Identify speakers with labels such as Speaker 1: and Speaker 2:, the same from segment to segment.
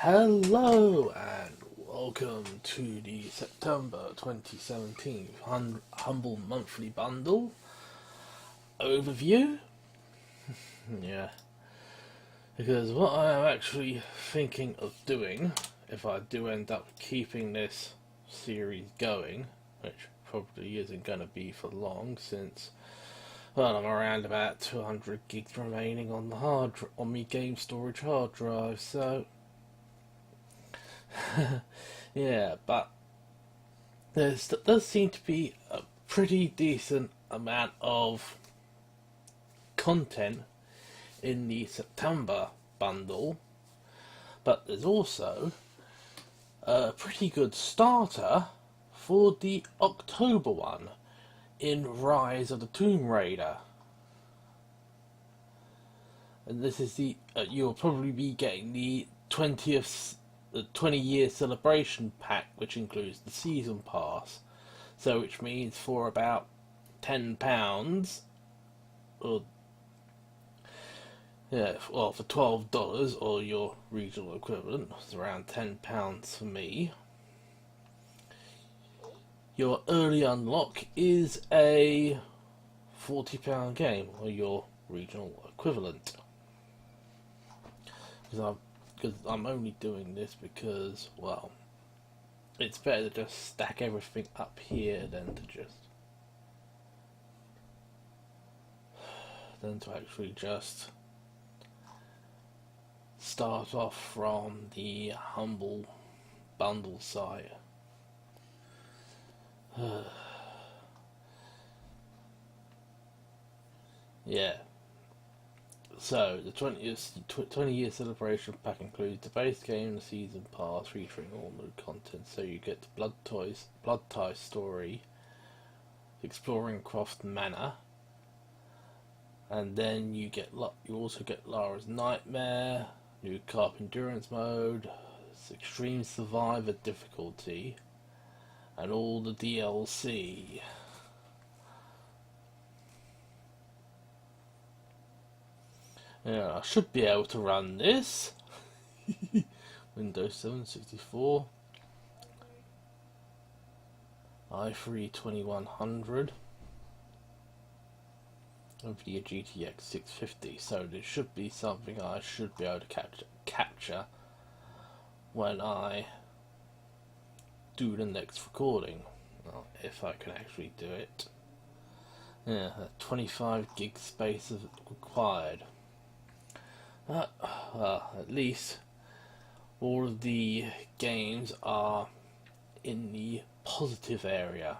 Speaker 1: Hello and welcome to the September 2017 Humble Monthly Bundle overview. Yeah, because what I am actually thinking of doing, if I do end up keeping this series going, which probably isn't going to be for long since, well, I'm around about 200 gigs remaining on the on my game storage hard drive, so yeah, but there does seem to be a pretty decent amount of content in the September bundle, but there's also a pretty good starter for the October one in Rise of the Tomb Raider. And this is you'll probably be getting the 20-year celebration pack, which includes the season pass. So, which means for about £10, or yeah, well, for $12 or your regional equivalent, it's around £10 for me. Your early unlock is a £40 game, or your regional equivalent. Because I'm only doing this because, well, it's better to just stack everything up here than to actually just start off from the Humble Bundle site. Yeah. So, the 20-year celebration pack includes the base game, the season pass, featuring all new content. So you get the Blood Tie story, exploring Croft Manor, and then you also get Lara's Nightmare, new Carp Endurance mode, extreme survivor difficulty, and all the DLC. Yeah, I should be able to run this. Windows 7 64, i3 2100, NVIDIA GTX 650. So this should be something I should be able to capture when I do the next recording, well, if I can actually do it. Yeah, 25 gig space is required. Well, at least all of the games are in the positive area,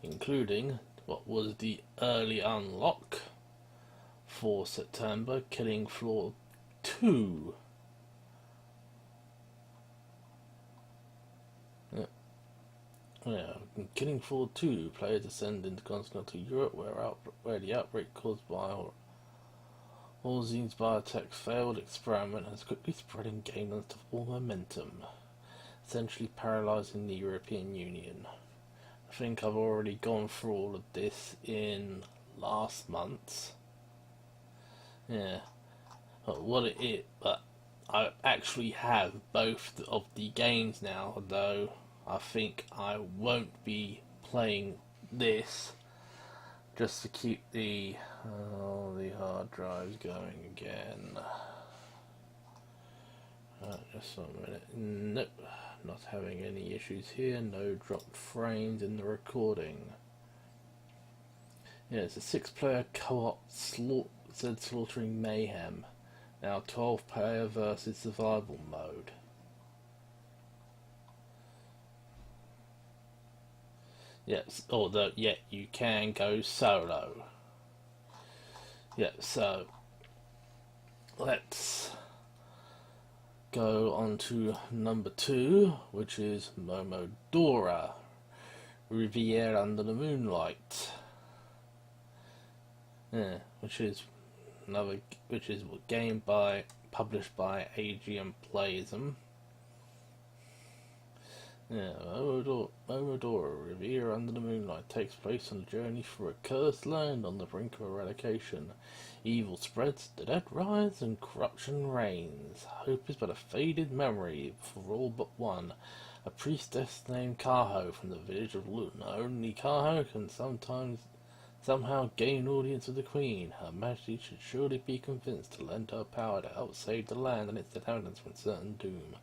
Speaker 1: including what was the early unlock for September, Killing Floor 2. Yeah, Killing Floor 2, players ascend into continental Europe where the outbreak caused by Orzine's biotech failed experiment has quickly spread and gained unstoppable momentum, essentially paralysing the European Union. I think I've already gone through all of this in last month's. Yeah, but I actually have both of the games now, though I think I won't be playing this just to keep the hard drives going again. Just 1 minute. Nope, not having any issues here. No dropped frames in the recording. Yeah, it's a 6-player co-op Slaughtering Mayhem. Now 12-player versus survival mode. Yes, although you can go solo. Yeah, so let's go on to number 2, which is Momodora, Riviera Under the Moonlight. Yeah, which is a game published by AGM Playism. Yeah, Momodora, Revere Under the Moonlight, takes place on a journey through a cursed land on the brink of eradication. Evil spreads, the dead rise, and corruption reigns. Hope is but a faded memory for all but one. A priestess named Kaho from the village of Luna. Only Kaho can somehow gain audience with the Queen. Her Majesty should surely be convinced to lend her power to help save the land and its inhabitants from certain doom.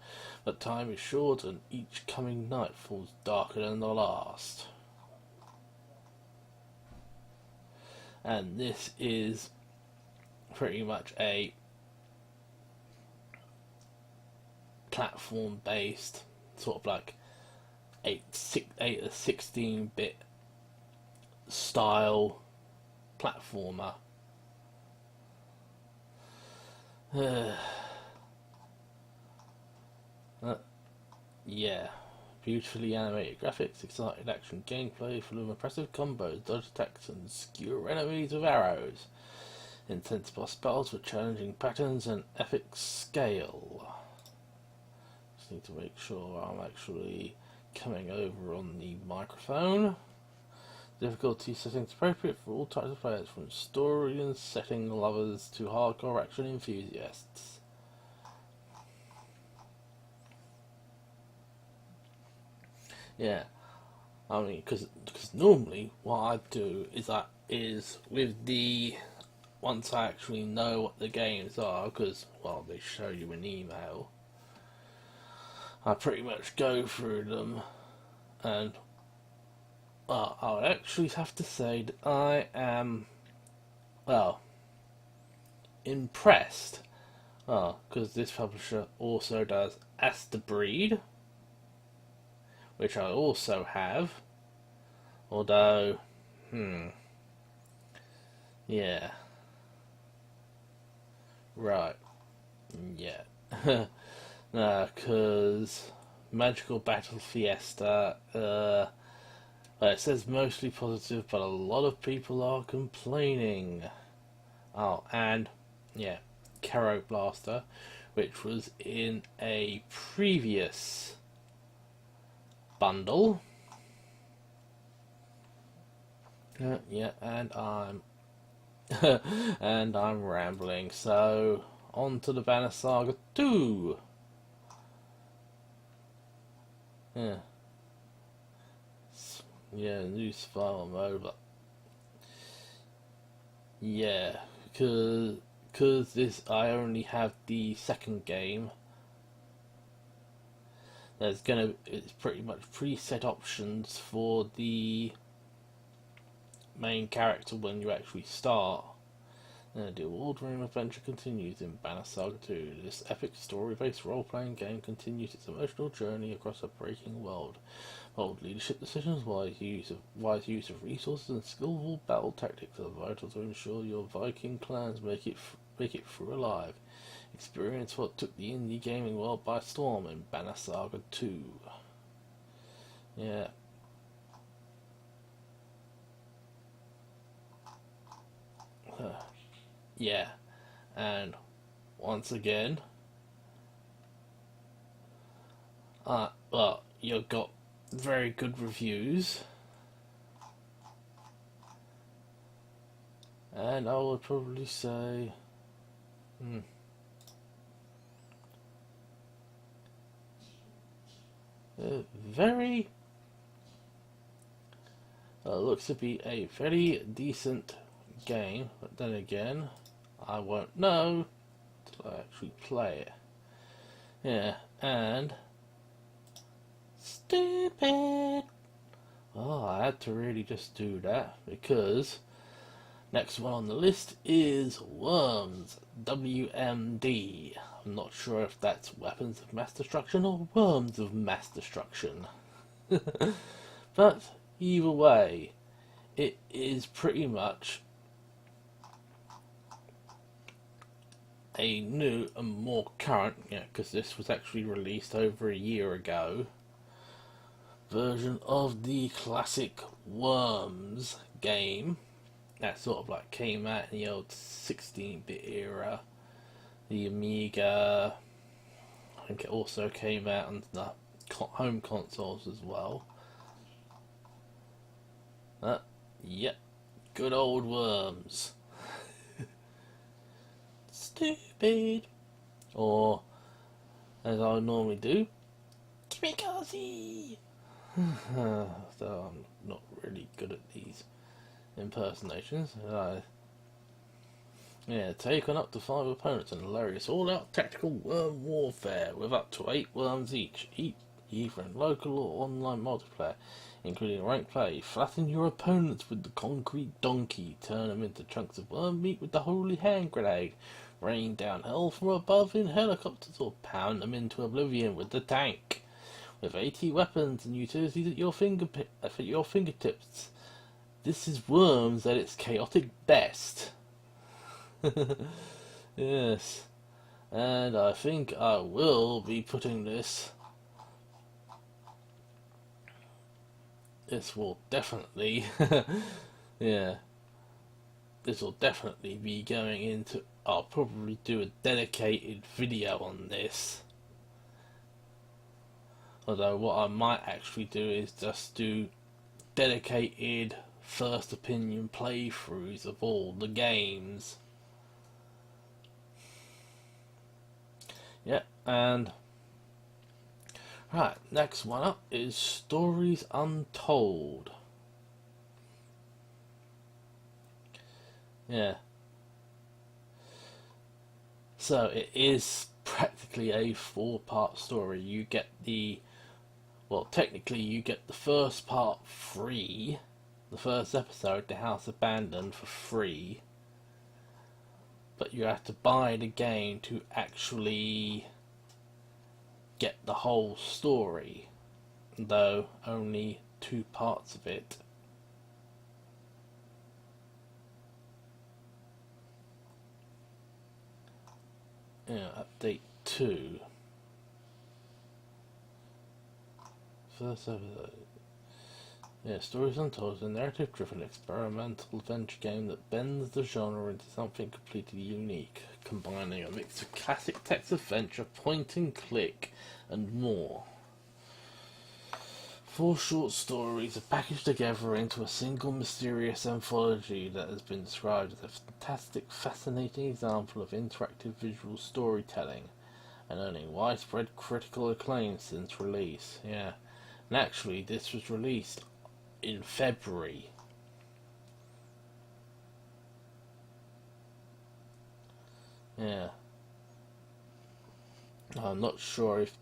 Speaker 1: But time is short, and each coming night falls darker than the last. And this is pretty much a platform-based, sort of like a 16-bit style platformer. Yeah, beautifully animated graphics, exciting action gameplay full of impressive combos, dodge attacks, and skewer enemies with arrows. Intense boss battles with challenging patterns and epic scale. Just need to make sure I'm actually coming over on the microphone. Difficulty settings appropriate for all types of players, from story and setting lovers to hardcore action enthusiasts. Yeah, I mean, because normally what I do is with the once I actually know what the games are, because well they show you an email, I pretty much go through them, and I would actually have to say that I am, well, impressed. Because this publisher also does Aster Breed, which I also have. Although, yeah. Right. Yeah. Because Magical Battle Fiesta, well, it says mostly positive, but a lot of people are complaining. Oh, and, yeah, Kero Blaster, which was in a previous bundle. Yeah, and I'm and I'm rambling. So on to the Banner Saga 2. Yeah, new survival mode, but yeah, because this I only have the second game. It's pretty much preset options for the main character when you actually start. The award-winning adventure continues in Banner Saga 2. This epic story-based role-playing game continues its emotional journey across a breaking world. Bold leadership decisions, wise use of resources, and skillful battle tactics are vital to ensure your Viking clans make it through alive. Experience what took the indie gaming world by storm in Banner Saga 2. Yeah. Yeah. And once again, well, you've got very good reviews. And I would probably say, very, looks to be a very decent game, but then again, I won't know till I actually play it. Yeah, and stupid. Oh, I had to really just do that because next one on the list is Worms, WMD. I'm not sure if that's Weapons of Mass Destruction or Worms of Mass Destruction. But either way, it is pretty much a new and more current, because this was actually released over a year ago, version of the classic Worms game that sort of like came out in the old 16-bit era. The Amiga, I think it also came out on the home consoles as well. Yep, good old Worms. Stupid. Or, as I normally do, Kimikaze! So I'm not really good at these impersonations. Take on up to 5 opponents in hilarious all-out tactical worm warfare with up to 8 worms each, either in local or online multiplayer, including ranked play. Flatten your opponents with the concrete donkey, turn them into chunks of worm meat with the holy hand grenade, rain down hell from above in helicopters, or pound them into oblivion with the tank. With 80 weapons and utilities at your fingertips, this is Worms at its chaotic best. Yes, and I think I will be putting this. This will definitely, yeah, this will definitely be going into. I'll probably do a dedicated video on this. Although what I might actually do is just do dedicated first opinion playthroughs of all the games. Yeah, and right, next one up is Stories Untold. Yeah. So it is practically a 4-part story. You get technically you get the first part free, the first episode, The House Abandoned, for free. But you have to buy the game to actually get the whole story, though only 2 parts of it. Update 2. First episode. Stories Untold is a narrative-driven experimental adventure game that bends the genre into something completely unique, combining a mix of classic text adventure, point and click, and more. 4 short stories are packaged together into a single mysterious anthology that has been described as a fantastic, fascinating example of interactive visual storytelling, and earning widespread critical acclaim since release. Yeah, and actually this was released in February. Yeah. I'm not sure if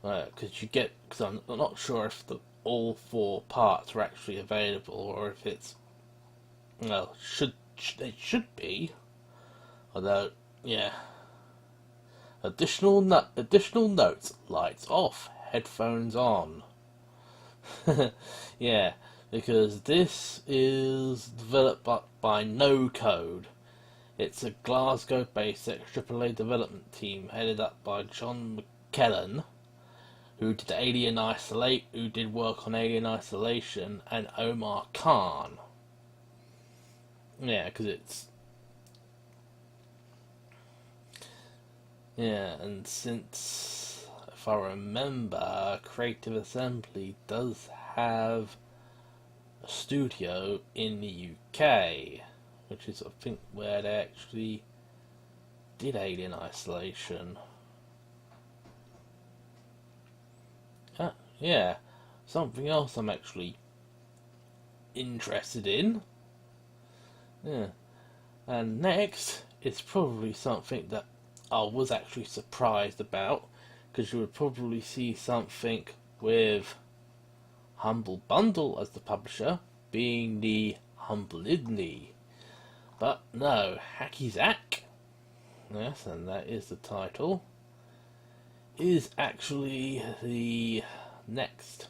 Speaker 1: because I'm not sure if all 4 parts are actually available, or if it's, they should be. Although, yeah. Additional notes: lights off, headphones on. Yeah, because this is developed by No Code. It's a Glasgow-based AAA development team headed up by John McKellen, who did work on Alien Isolation, and Omar Khan. Yeah, because it's... Yeah, and since, if I remember, Creative Assembly does have a studio in the UK, which is, I think, where they actually did Alien Isolation. Yeah, something else I'm actually interested in. Yeah, and next, it's probably something that I was actually surprised about, because you would probably see something with Humble Bundle as the publisher, being the Humble Indie. But no, Hacky Sack, yes, and that is the title, is actually the next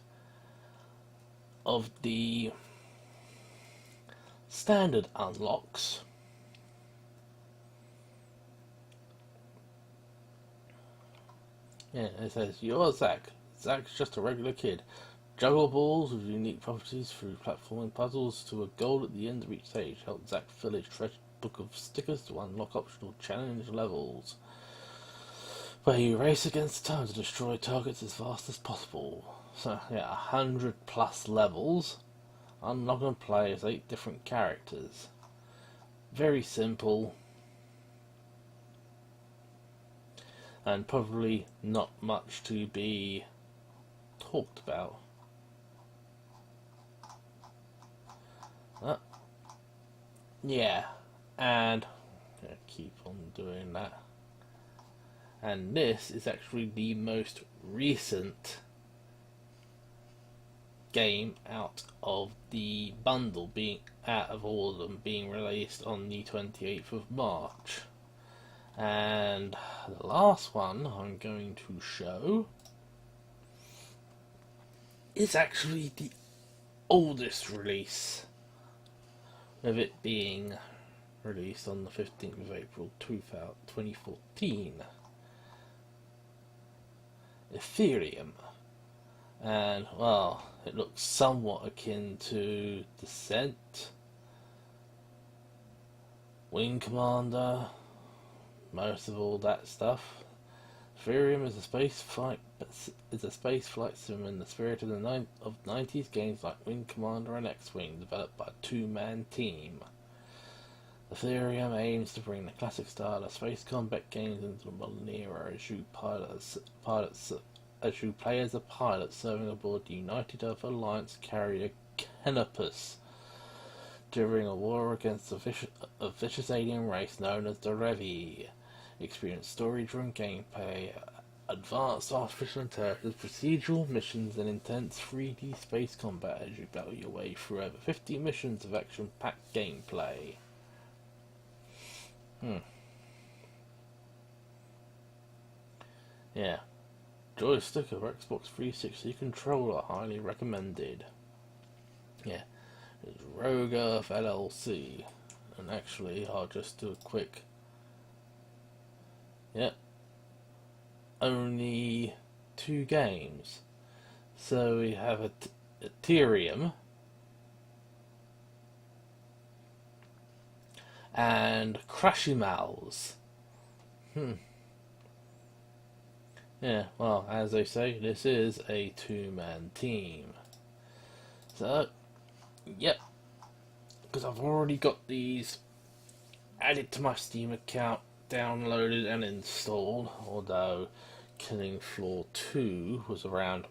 Speaker 1: of the standard unlocks. Yeah, it says, you're Zack. Zack's just a regular kid. Juggle balls with unique properties through platforming puzzles to a goal at the end of each stage. Help Zack fill his treasure book of stickers to unlock optional challenge levels. where you race against time to destroy targets as fast as possible. So yeah, 100+ levels. Unlock and play as 8 different characters. Very simple. And probably not much to be talked about. Yeah, and I'm gonna keep on doing that. And this is actually the most recent game out of the bundle, being out of all of them, being released on the 28th of March. And the last one I'm going to show is actually the oldest release, with it being released on the 15th of April 2014. Ethereum. And, well, it looks somewhat akin to Descent, Wing Commander, most of all that stuff. Ethereum is a space flight sim in the spirit of the 90s games like Wing Commander and X-Wing, developed by a two-man team. Ethereum aims to bring the classic style of space combat games into the modern era as you play as a pilot serving aboard the United Earth Alliance carrier Canopus during a war against a vicious alien race known as the Revi. Experience story-driven gameplay, advanced artificial intelligence, procedural missions, and intense 3D space combat as you battle your way through over 50 missions of action-packed gameplay. Yeah. Joystick or Xbox 360 controller, highly recommended. Yeah. It's Rogue Earth LLC. And actually, I'll just do a quick... Yeah. Only 2 games. So we have Ethereum and Crashimals. Yeah, well, as they say, this is a two-man team. So, yep, because I've already got these added to my Steam account, downloaded and installed, although Killing Floor 2 was around,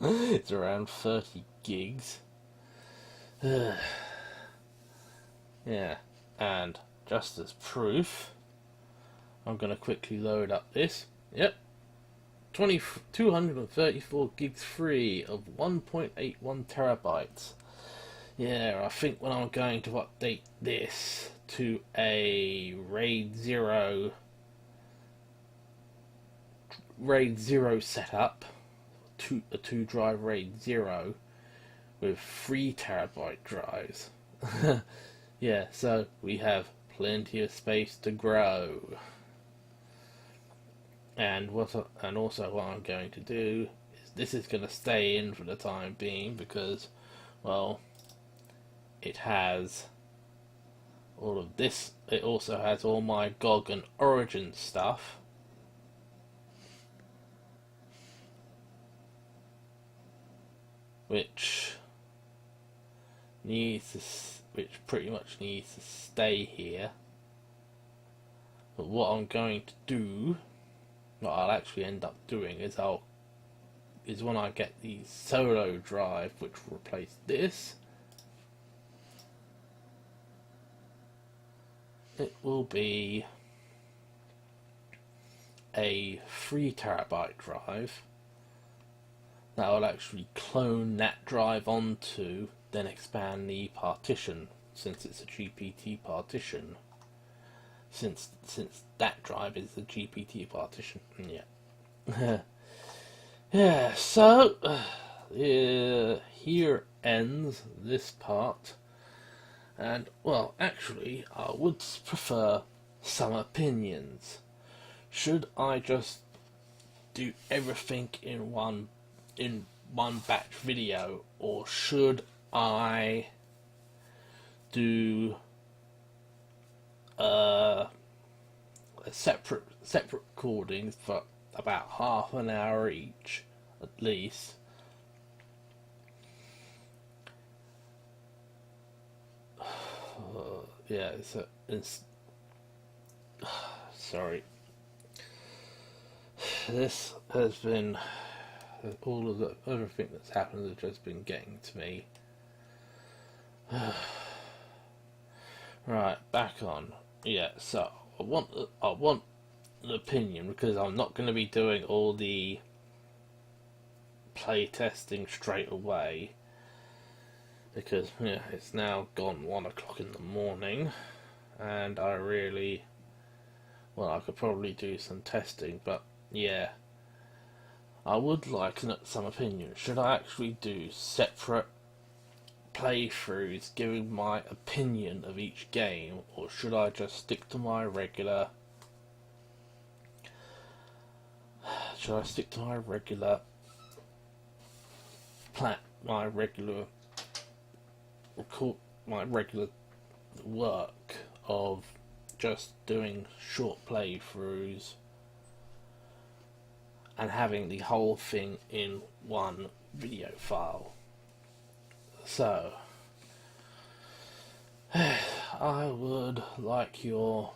Speaker 1: it's around 30 gigs. Yeah, and just as proof, I'm going to quickly load up this. Yep. 234 gigs free of 1.81 terabytes. Yeah, I think when I'm going to update this to a RAID 0 setup, a 2-drive RAID 0 with 3 terabyte drives. Yeah, so we have plenty of space to grow. And also what I'm going to do is this is going to stay in for the time being because, well, it has all of this. It also has all my GOG and Origin stuff. Which pretty much needs to stay here. But what I'm going to do, what I'll actually end up doing is when I get the solo drive, which will replace this, it will be a 3 terabyte drive that will actually clone that drive onto, then expand the partition, since it's a GPT partition. Since that drive is the GPT partition. Yeah. Yeah, so here ends this part. And, well, actually, I would prefer some opinions. Should I just do everything in one batch video, or should I do separate recordings for about half an hour each, at least. Yeah, it's sorry. This has been all of the everything that's happened has just been getting to me. Right, back on. Yeah, so I want an opinion because I'm not going to be doing all the play testing straight away because it's now gone 1 o'clock in the morning, and I could probably do some testing, but yeah, I would like some opinion. Should I actually do separate playthroughs giving my opinion of each game, or should I just stick to my regular my regular work of just doing short playthroughs and having the whole thing in one video file? So, I would like your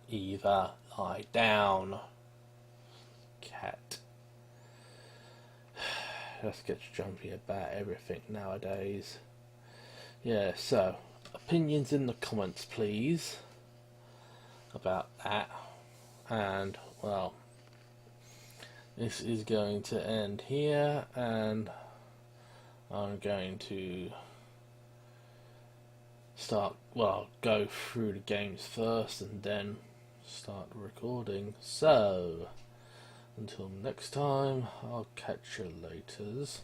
Speaker 1: either lie down, cat. Just gets jumpy about everything nowadays. Yeah, so, opinions in the comments, please, about that. And, well, this is going to end here, and I'm going to go through the games first and then start recording. So, until next time, I'll catch you laters.